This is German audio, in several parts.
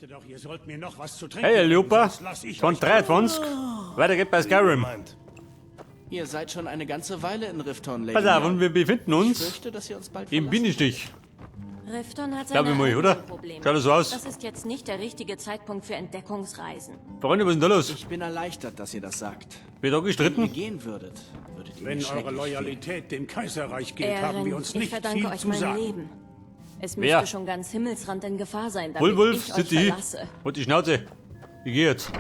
Doch, ihr sollt mir noch was zu trinken. Hey, Lupa. Sonst lass ich Von euch 23. Weiter geht bei Skyrim. Ihr seid schon eine ganze Weile in Rifton, Lady. Pass auf, Mia. und wir befinden Ich uns fürchte, dass ihr uns bald im verlassen. Bienenstich. Rifton hat Glaub seine ich mal, oder? eigenen Probleme. Schaut das so aus? Das ist jetzt nicht der richtige Zeitpunkt für Entdeckungsreisen. Freunde, was ist denn da los? Ich bin erleichtert, dass ihr das sagt. Wird da Wenn ihr gestritten? gehen würdet ihr Wenn mir eure schrecklich Loyalität dem Kaiserreich gilt, haben wir Erin, uns ich nicht verdanke viel euch zu mein sagen. Leben. Es Wer? müsste schon ganz Himmelsrand in Gefahr sein, damit Wulwulf, ich euch sitzt hier. verlasse. Und die Schnauze. Ich geh jetzt.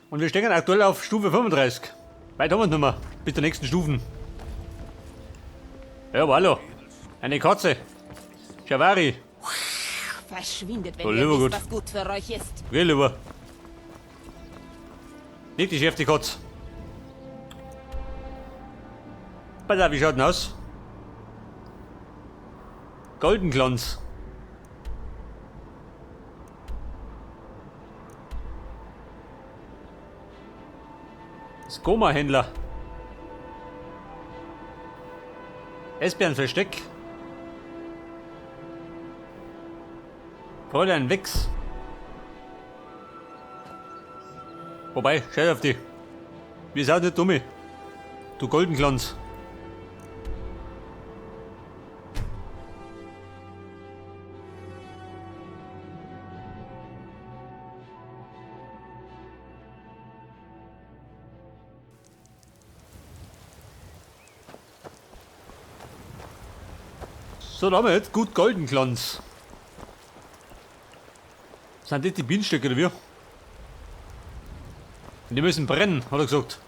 Und wir stehen aktuell auf Stufe 35. Weit haben wir nicht mehr. Bis zur nächsten Stufen. Ja, aber hallo. Eine Katze. Javari. Verschwindet, wenn Oh, ihr lieber wisst, gut. was gut für euch ist. Geh lieber. Nicht die Chef, die Katze. Pass auf, wie schaut denn aus? Goldenglanz. Skoma-Händler. Esbärenversteck. Fräulein Wex. Wobei, schau auf die. Wir sind nicht dumme. Du Goldenglanz. So, damit jetzt gut Goldenglanz. Sind das die Bienenstöcke oder wie? Und die müssen brennen, hat er gesagt.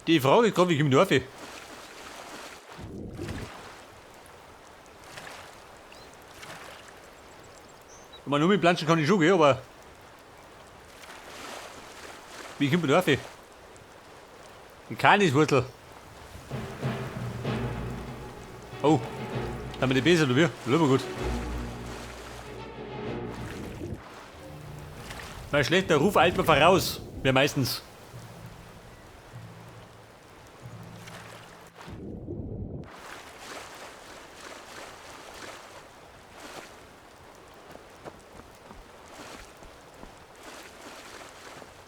Die Frage gerade, wie komme ich da rauf? Wenn man nur mit Planschen kann ich schon gehen, aber... Wie kommt man da rauf? Die Kaniswurzel. Oh, haben wir die Bese oder wie? Lieber gut. Mein schlechter Ruf eilt mir voraus. Wir meistens.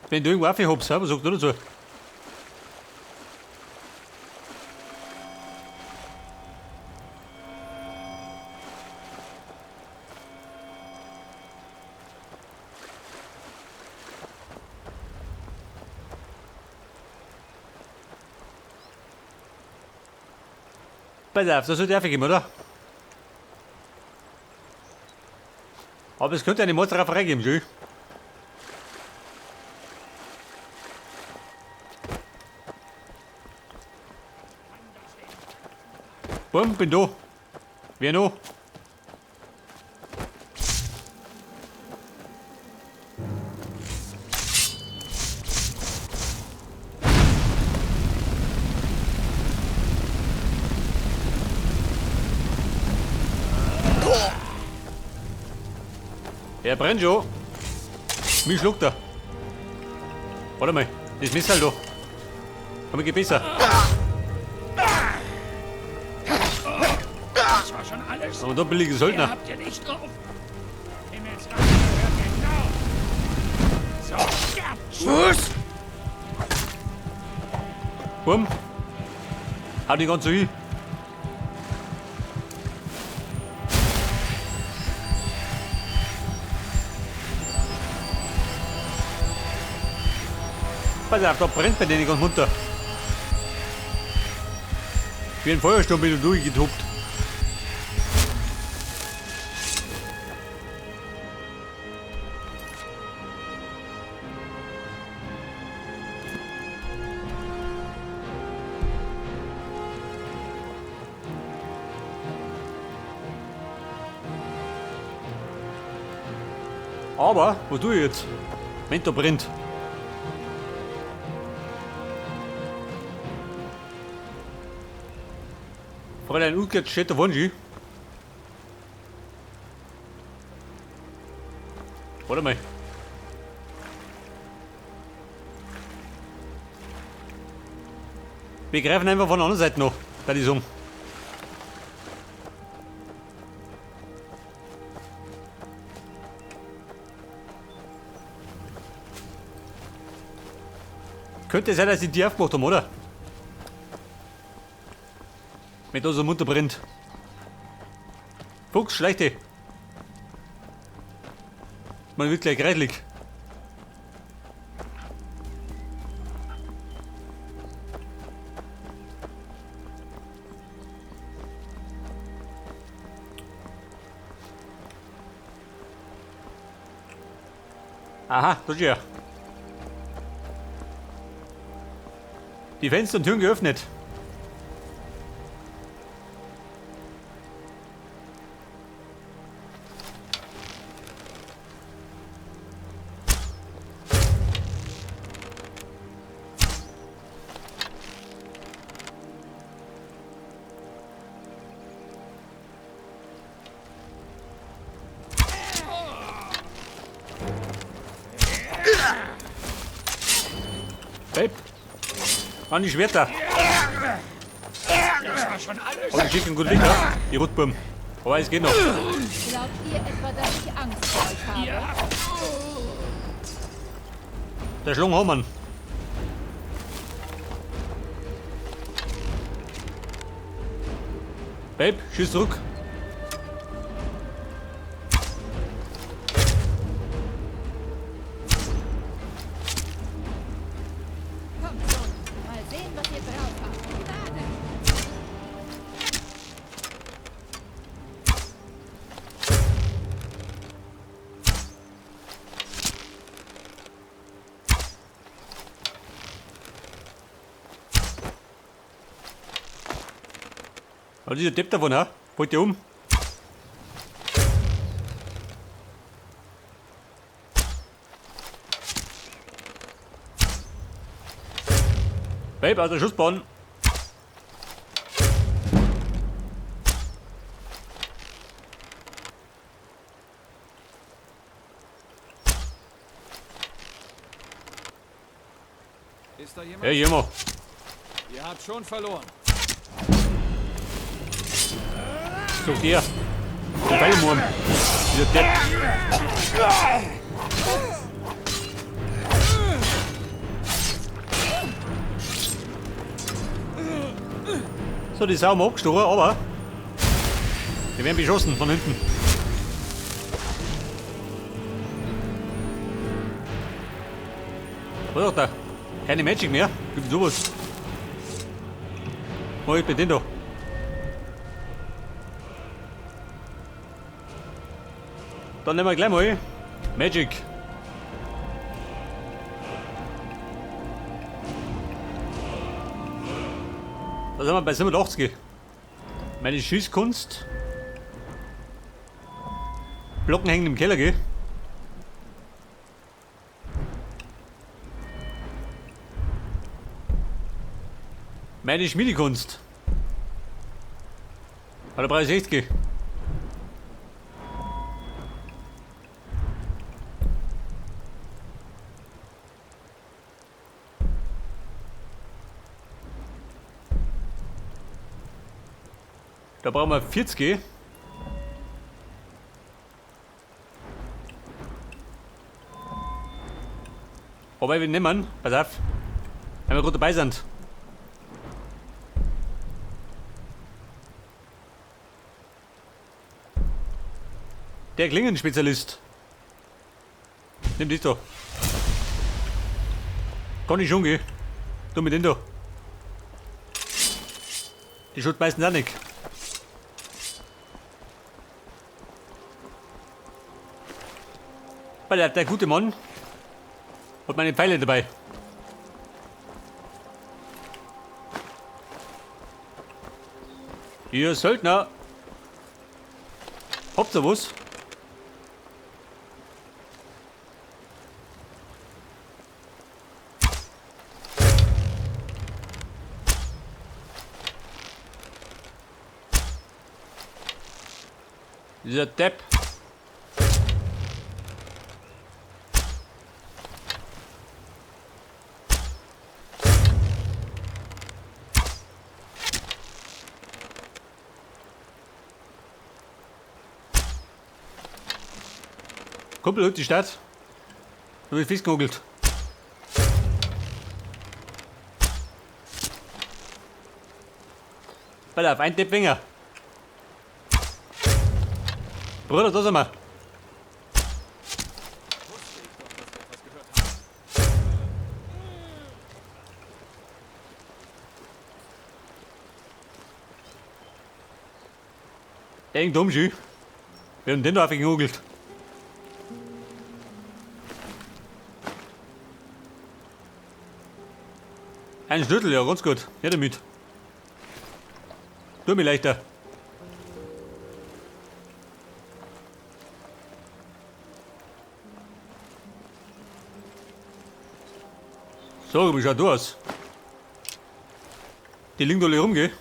Wenn du irgendwo aufhebst, was sagst du dazu? Pass auf, das sollte aufgeben, oder? Aber es könnte eine Motzerei geben, schön. Bumm, bin da. Wer noch? Er brennt schon. Mich schluckt er. Warte mal, das Messer da. Aber geht besser. Das war schon alles. Aber da billige Söldner. Habt ihr nicht drauf? Himmelsreich gehört genau. So, Schuss! Bumm. Hau die ganz so hin. Pass auf, da brennt bei denen ganz munter. Wie ein Feuersturm bin ich durchgetobt. Aber, was tue ich jetzt? Wenn da brennt. Fräulein Ulke steht da Wunsch. Warte mal. Wir greifen einfach von der anderen Seite noch. Da die Summe. Könnte sein, dass die die aufgemacht haben, oder? Mit unserem Munter brennt. Fuchs, schleichte. Man wird gleich greislig. Aha, da ist er. Die Fenster und Türen geöffnet. Babe, an die Schwerter. Das war schon alles. Aber ich schicke einen guten Licht ab, die Rotbuben. Aber es geht noch. Glaubt ihr etwa, dass ich Angst vor euch habe? Ja. Der Schlung haben wir. Babe, schieß zurück. Kommt schon, mal sehen, was ihr drauf habt. Gnade. Aber dieser Depp davon, ha? Wollt ihr um? Babe, aus der Schussbahn. Ist da jemand? Hey, jemand. Ihr habt schon verloren. Such dir. Der Bellmurm. Dieser Depp. So, die Sau haben wir abgestochen, aber die werden beschossen von hinten. Was ist da? Keine Magic mehr? Gibt sowas? Mach ich mit den da. Dann nehmen wir gleich mal Magic. Da sind wir bei 87. Meine Schießkunst. Blocken hängen im Keller, gell? Meine Schmiedekunst. Hat der Preis 60. Da brauchen wir 40. Wobei wir nehmen, pass auf, wenn wir gut dabei sind. Der Klingenspezialist. Nimm dich doch. Kann ich schon gehen. Du mit den da. Die schaut meistens auch nicht. Weil der gute Mann hat meine Pfeile dabei. Ihr Söldner. Habt ihr was? Dieser Depp. Kumpel, holt die Stadt. Du bist festgenagelt. Warte auf, ein Depp weniger. Bruder, da sind wir. Eng dumm, Schü. Wir haben den da aufgekugelt. Ein Schlüssel, ja, ganz gut. Ja, damit. Tu mir leichter. So, wie schaut du aus? Die liegen alle rum, gell?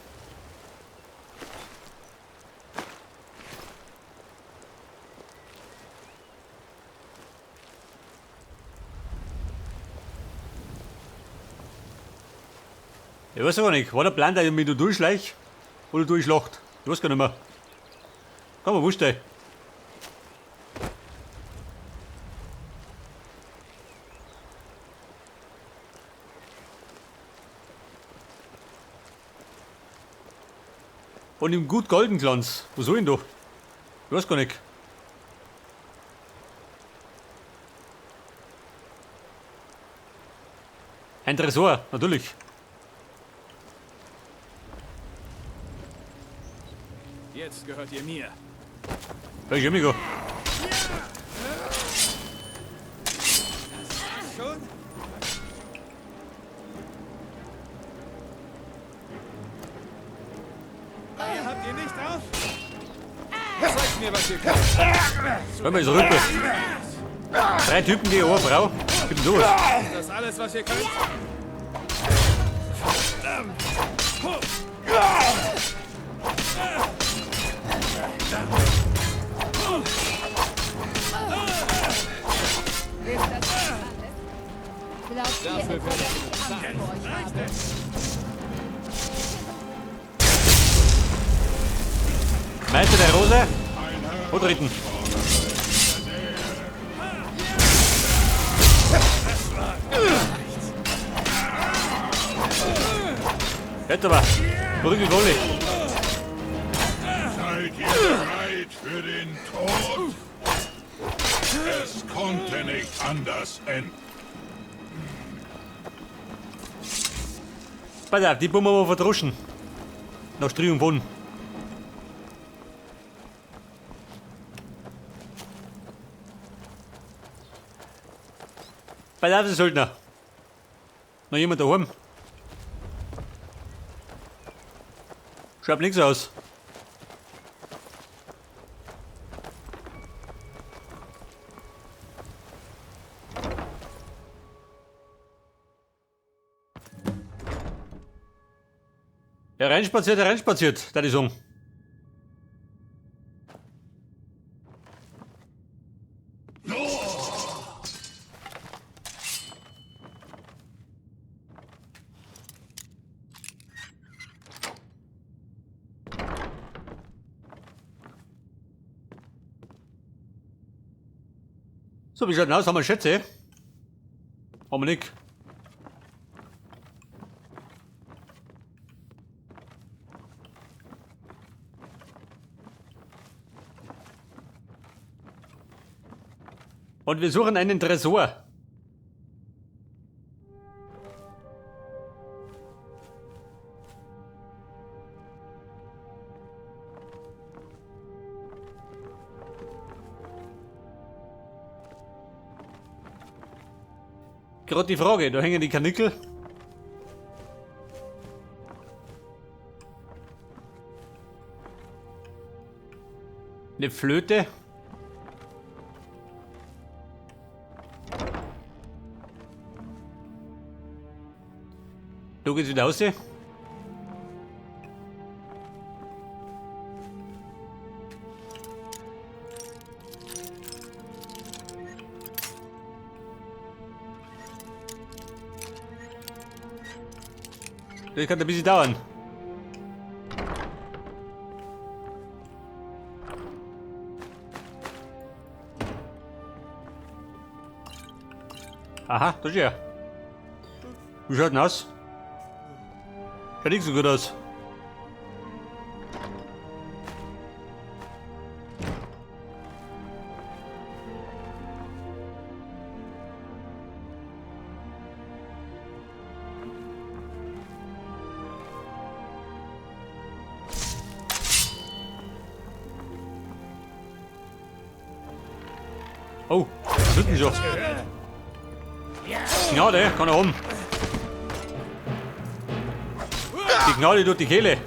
Ich weiß gar nicht, war der Plan, dass ich mich da durchschleich oder durchschlacht? Ich weiß gar nicht mehr. Kann man wurscht sein. Und im gut golden Glanz. Wo soll ich denn da? Ich weiß gar nicht. Ein Tresor, natürlich. Jetzt gehört ihr mir. Hey, Jimigo. Schon? Ihr habt ihr nicht auf? Zeigt mir, was ihr könnt. Schau mal, so rüber. 3 Typen gegen eine Frau. Was gibt denn sowas? Ist das alles, was ihr könnt? Ist das alles? Glaubt ihr etwa, dass ich Angst vor euch habe? Meister der Rose? Und dritten. Jetzt aber. Brücke Goalie. Seid ihr bereit für den Tod? Es konnte nicht anders enden. Pass auf, die Bombe wir verdroschen. Nach Strich und Bonn. Pass auf, Söldner. Noch jemand daheim? Schaut nichts aus. Hereinspaziert, da die Song. So, wie schaut denn aus? Haben wir Schätze? Haben wir nicht. Und wir suchen einen Tresor. Gerade die Frage, da hängen die Karnickel. Eine Flöte. Da geht's wieder raus. Das kann ein bisschen dauern. Aha, da ist er. Wie schaut denn aus? Schaut nicht so gut aus. Oh, was ist denn so? Gnade, kann er haben. Die Gnade tut die Kehle.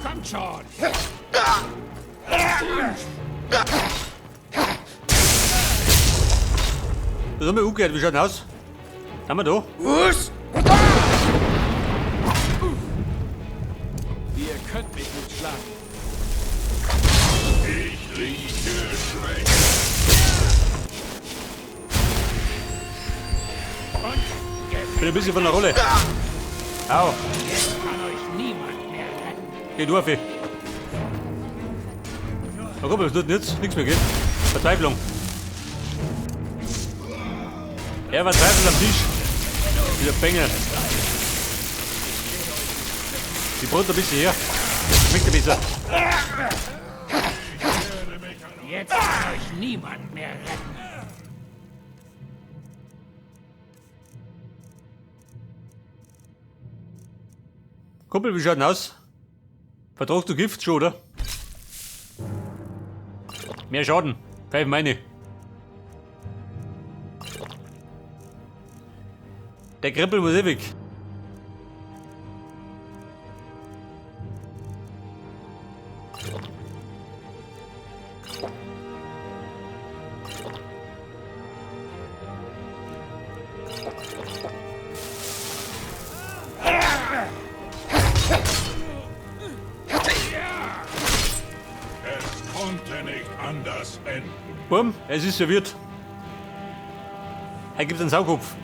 Kommt schon! Das haben wir umgekehrt, wie schaut denn aus? Sind wir da? Ihr könnt mich nicht schlagen. Ich rieche Schwäche. Bin ein bisschen von der Rolle. Au. Jetzt kann euch niemand mehr retten. Geh durch, Fee. Na komm, das tut nichts mehr geht. Verzweiflung. Er war verzweifelt am Tisch. Wieder Bengel. Die Brot ein bisschen her. Schmeckt ein bisschen. Jetzt kann euch niemand mehr retten. Kumpel, wie schaut denn aus? Vertragst du Gift schon, oder? Mehr Schaden. Pfeif meine. Der Krippel muss weg. Es konnte nicht anders enden. Bumm, es ist serviert. Er gibt einen Saugkopf.